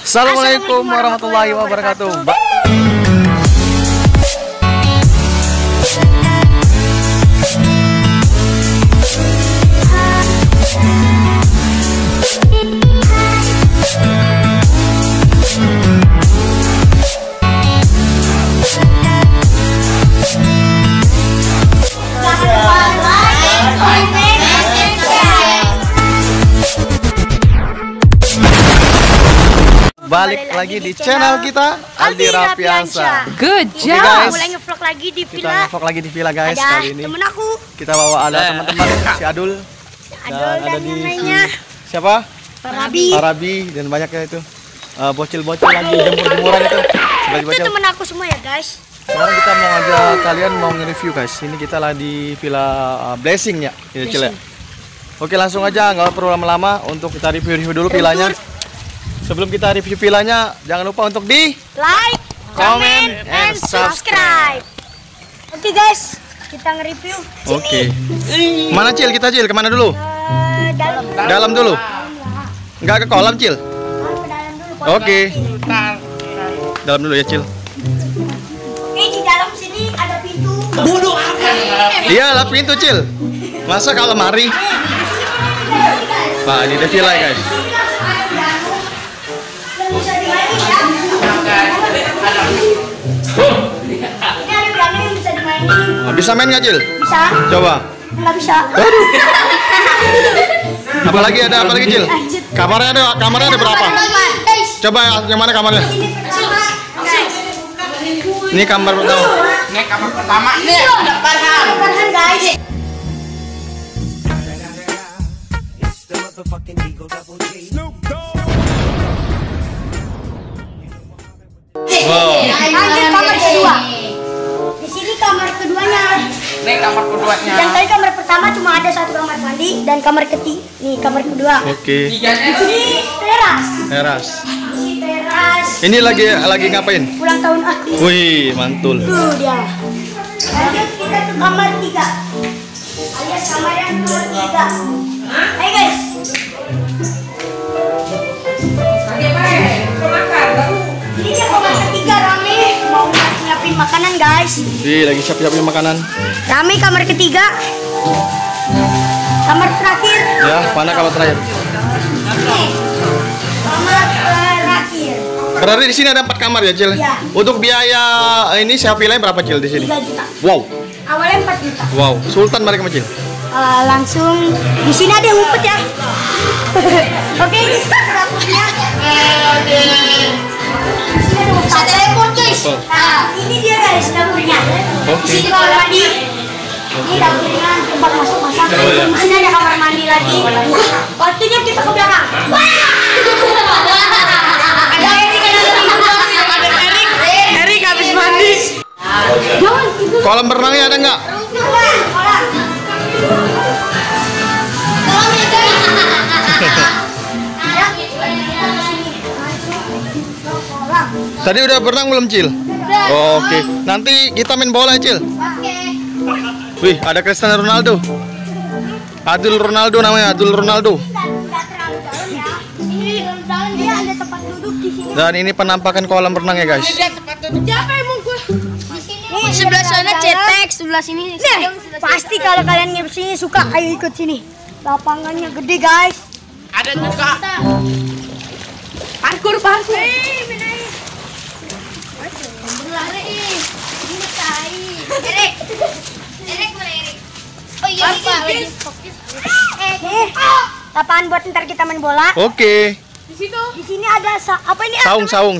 Assalamualaikum warahmatullahi wabarakatuh. Balik lagi di channel kita, Aldi Rafiansa. Good job. Guys, mulai ngevlog lagi di kita villa. ngevlog lagi di villa guys. Ada Kali ini temen aku, kita bawa ada teman-teman si Adul, Adul dan di yang lainnya. siapa? Parabi. Parabi dan banyaknya itu bocil-bocil lagi jemur-jemuran itu. Itu temen aku semua ya guys. Sekarang kita mau ngajak kalian mau nge-review guys. Ini kita lah di Villa Blessing ya, ini Cil ya. Oke langsung aja, nggak perlu lama-lama untuk kita review dulu villanya. Sebelum kita review villanya, jangan lupa untuk di like, comment, and subscribe. Oke guys, kita nge-review. Oke. Mana Cil? Kita Cil kemana dulu? Dalam. Dalam dulu. Nggak ke kolam Cil? Ke dalam dulu. Oke. Dalam dulu ya Cil. Oke, di dalam sini ada pintu. Iya lah pintu Cil. Masa kalau lemari? Nah ini the villa ya guys. Bisa dimainin ya. Ini ada piano yang bisa dimainin. Bisa main nggak Cil? Bisa? Coba. Nggak bisa. Apalagi ada apa lagi Cil? Kamarnya ada berapa? Coba yang mana kamarnya? Ini kamar pertama. Ini kamar pertama. Ini ada Farhan guys. Wow. Lanjut kamar kedua. Di sini kamar keduanya. Ini kamar keduanya. Yang tadi kamar pertama cuma ada satu kamar mandi dan kamar ketiga. Nih kamar kedua. Oke. Tiganya Di sini teras. Teras. Di sini teras. Ini lagi ngapain? Ulang tahun aku. Wih, mantul. Tuh dia. Lanjut kita ke kamar 3. Alias kamar yang nomor 3. Hai guys. Ini dia kamar ketiga rame. Mau nyiapin makanan guys. Wih, lagi siap-siapin makanan. Rame kamar ketiga. Kamar terakhir. Ya, mana kamar terakhir? Nih. Kamar terakhir. Berarti di sini ada 4 kamar ya, Cil? Iya. Untuk biaya ini sewa villanya berapa, Cil, di sini? 3 juta. Wow. Awalnya 4 juta. Wow, Sultan mereka Cil. Langsung di sini ada yang ngumpet ya. Oke, ini dapurnya. Bisa telepon guys. Nah, ini dia guys dapurnya. Oke. Di sini kamar mandi. Ini dapurnya tempat masak-masak. Oh, iya. Di sini ada kamar mandi lagi. Waktunya kita ke belakang. Ada Erik, ada Erik habis mandi. Jangan tidur. Kolam berenangnya ada nggak? Kolam. Tadi udah berenang belum, Cil? Oh, oke. Nanti kita main bola, Cil. Wih, ada Cristiano Ronaldo. Adul Ronaldo namanya, Adul Ronaldo. Dan ini penampakan kolam renang ya, guys. Siapa emang gue? Di sebelah sana cetek, sebelah sini. Nih, pasti kalau kalian nginep sini suka, ayo ikut sini. Lapangannya gede guys. Ada juga. Parkur. Berlari. Ini tai. Erik mana Erik? Oh iya lupa lagi. Lapangan buat ntar kita main bola. Oke. Di sini ada apa ini?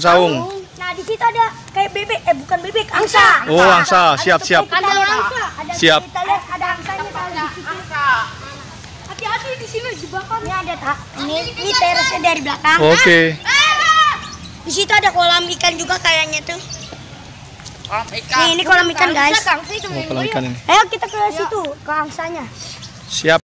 Saung. Nah, di situ ada kayak bebek, bukan bebek, angsa. Oh, angsa. Siap. Ada angsa. Siap. Kita lihat ada angsanya di situ. Hati-hati di sini jebakan. Ini ada ini terasnya dari belakang. Oke. Di situ ada kolam ikan juga kayaknya tuh. Kolam ikan. Nih, ini kolam ikan guys. Oh, kolam ikan ini. Ayo kita ke situ, ke angsanya. Siap.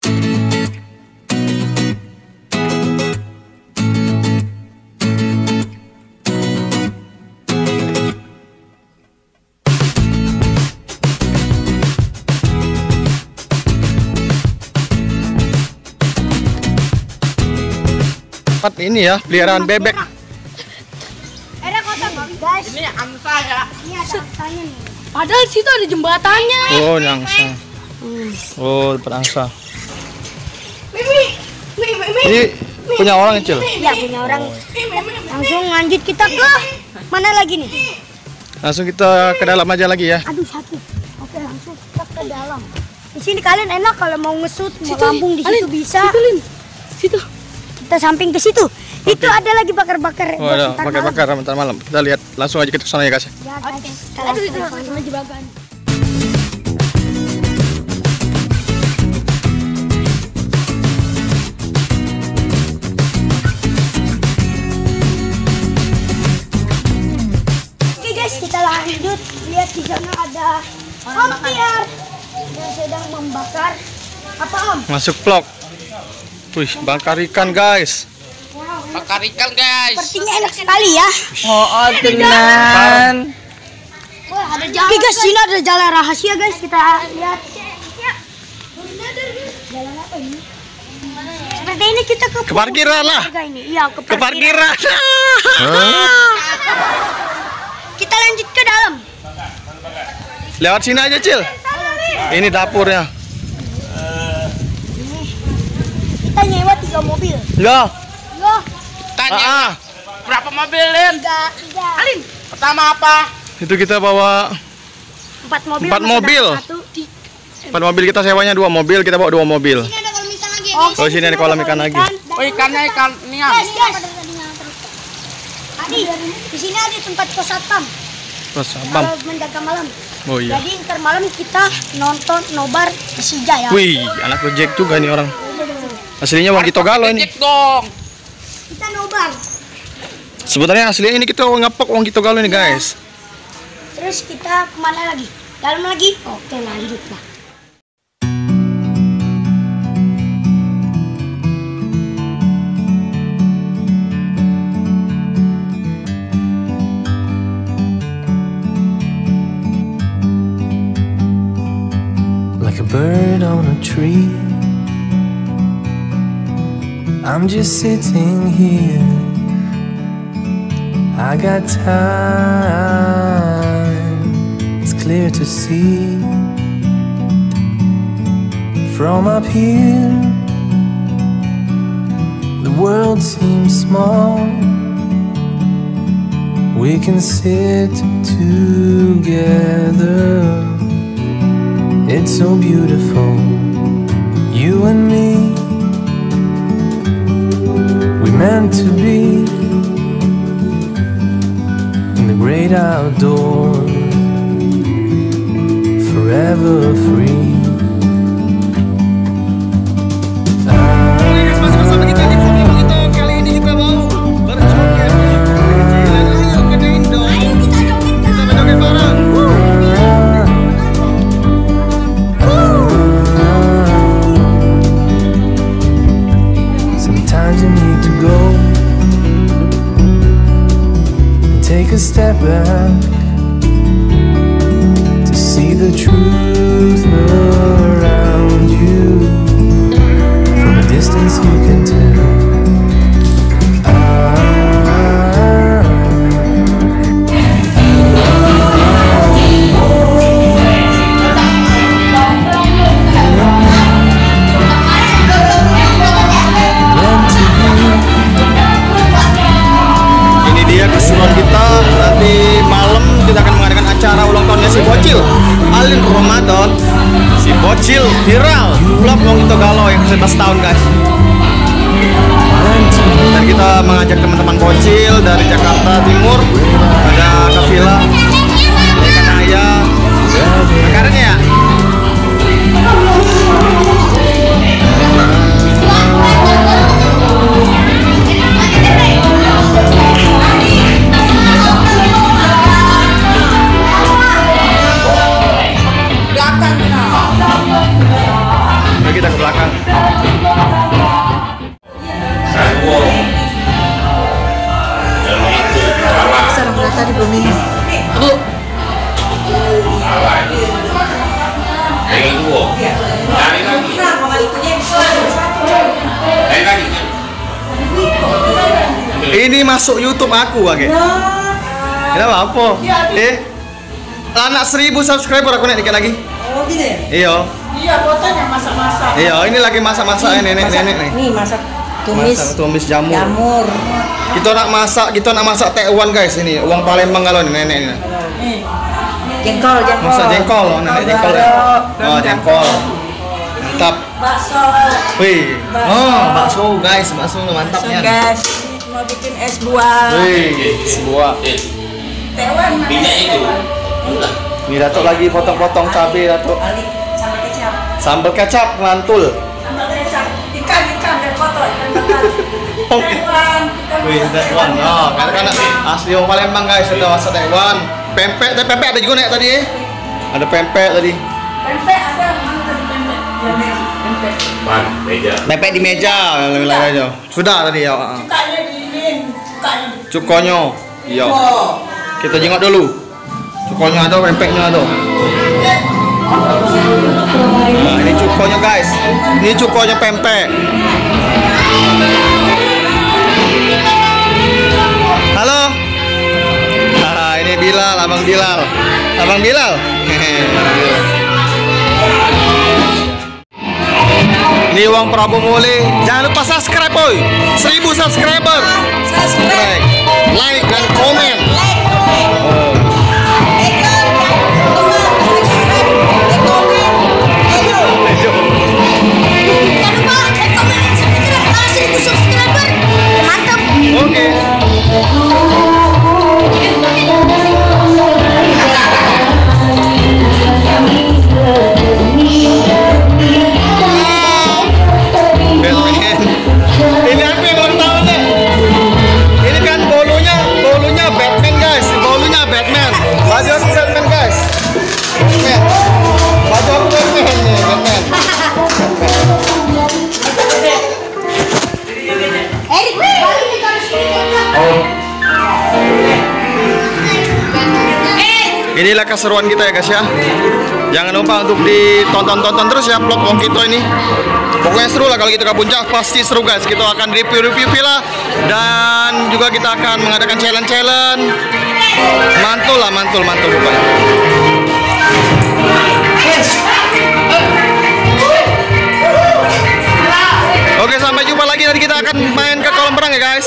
Ini ya, peliharaan bebek. angsa ya. Ini ada angsanya nih. Padahal situ ada jembatannya. Oh, nyangsa. Oh, berangsa. Ini punya orang kecil. Iya, punya orang. Langsung lanjut kita ke mana lagi nih? Langsung kita ke dalam aja lagi ya. Aduh, sakit. Oke, langsung kita ke dalam. Di sini kalian enak kalau mau ngesut, mau lambung di situ bisa. Situ. Kita samping ke situ. Itu ada lagi bakar-bakar. Oh, ada bakar-bakar bentar malam. Kita lihat langsung aja kita ke sana ya, guys. Ya, guys. Aduh, itu sama jebakan. Oke guys, kita lanjut. Lihat di sana ada hampir yang sedang membakar. Apa Om? Masuk vlog. Wih, bakar ikan, guys. Bakar ikan guys. Sepertinya enak sekali ya. Oh, tenan. Oke guys, sini ada jalan rahasia guys. Kita lihat. Jalan apa ini? Seperti ini kita ke parkiran lah. Ini. Iya, Ke parkiran. Kita lanjut ke dalam. Lewat sini aja, Cil. Ini dapurnya. Kita nyewa 3 mobil. Ya. Loh, Tanya berapa mobil Lin? 3. Alin. Pertama apa? Itu kita bawa 4 mobil. 4 mobil. 4 mobil, kita sewanya 2 mobil, kita bawa 2 mobil. Ini ada kolam ikan lagi. Oh, sini ada kolam ikan lagi. Oh, ikannya ikan niam. Guys. Tadi di sini ada tempat pos satpam. Terus abang. Kalau menjaga malam. Oh iya. Jadi ntar malam kita nonton nobar Persija ya. Wih, anak project juga nih orang. Aslinya Wong Gito Galo ini. Cek dong. Kita nobar. Sebenarnya aslinya ini kita ngepok Wong Gito Galo ini, guys. Terus kita kemana lagi? Dalam lagi? Oke, lanjut lah. Like a bird on a tree, I'm just sitting here. I got time, it's clear to see. From up here, the world seems small. We can sit together. It's so beautiful, you and me. We meant to be in the great outdoors, forever free. Sometimes you need to go and take a step back to see the truth around you. From a distance you can tell. Keseruan kita nanti malam kita akan mengadakan acara ulang tahunnya si Bocil Alin Ramadan. Si Bocil viral vlog Wong Gito Galo yang 11 tahun, guys. Dan kita mengajak teman-teman Bocil dari Jakarta Timur, ada ke villa ikan ayam. Akarnya ya. Kita ke belakang. Sarang tadi belum ini. Bu. Ini masuk YouTube aku, Age. Kenapa apa? Anak 1000 subscriber aku naik dikit lagi. Oh gitu ya? Iya. Iya, fotonya masak-masak. Iya, ini lagi masak-masak ya nenek-nenek nih. Nih masak tumis. Masak tumis jamur. Jamur. Kita nak masak tekwan guys ini. Uang Palembang kalau nih nenek ini. Nih. Jengkol. Masak jengkol, nenek jengkol ya. Oh, jengkol. Mantap. Bakso. Wih. Oh, bakso guys, bakso mantapnya. Guys, mau bikin es buah. Wih, sebuah. Tewan. Minyak itu. Ini Datuk lagi potong-potong cabai Datuk. Sambal kecap. Sambal kecap mantul. Sambal kecap. Ikan dan foto ikan bakar. Oke. Wih, tekwan. Oh, karena asli orang Palembang guys, sudah masak tekwan. Pempek ada juga nek tadi ya. Ada pempek tadi. Pempek ada mana tadi pempek? Pempek. Meja. Pempek di meja, aja. Sudah tadi ya. Cukanya diinin, Cukonyo. Iya. Kita jengok dulu. Cukonyo ada, pempeknya ada. Nah, ini cukonyo guys. Ini cukonyo pempek. Halo. Nah, ini Bilal, Abang Bilal. Abang Bilal. Ini uang Prabu Muli. Jangan lupa subscribe boy. 1000 subscriber. Subscribe, like dan komen. Oh. Jangan lupa like, comment, dan subscribe. Kalau 1000 subscriber, ya mantap. Oke. Batman. Ini apa yang ulang tahun nih? Ini kan bolunya Batman guys. Bolunya Batman. Baju aku Batman guys. Batman. Baju aku Batman nih, Batman. Erik, balik nih kalau Inilah keseruan kita ya guys ya. Jangan lupa untuk ditonton terus ya vlog kita ini. Pokoknya seru lah kalau kita ke puncak, pasti seru guys. Kita akan review villa dan juga kita akan mengadakan challenge. Mantul pokoknya. Oke, sampai jumpa lagi, nanti kita akan main ke kolam renang ya guys.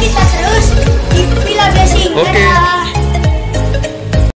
kita terus di Villa Blessing. Oke.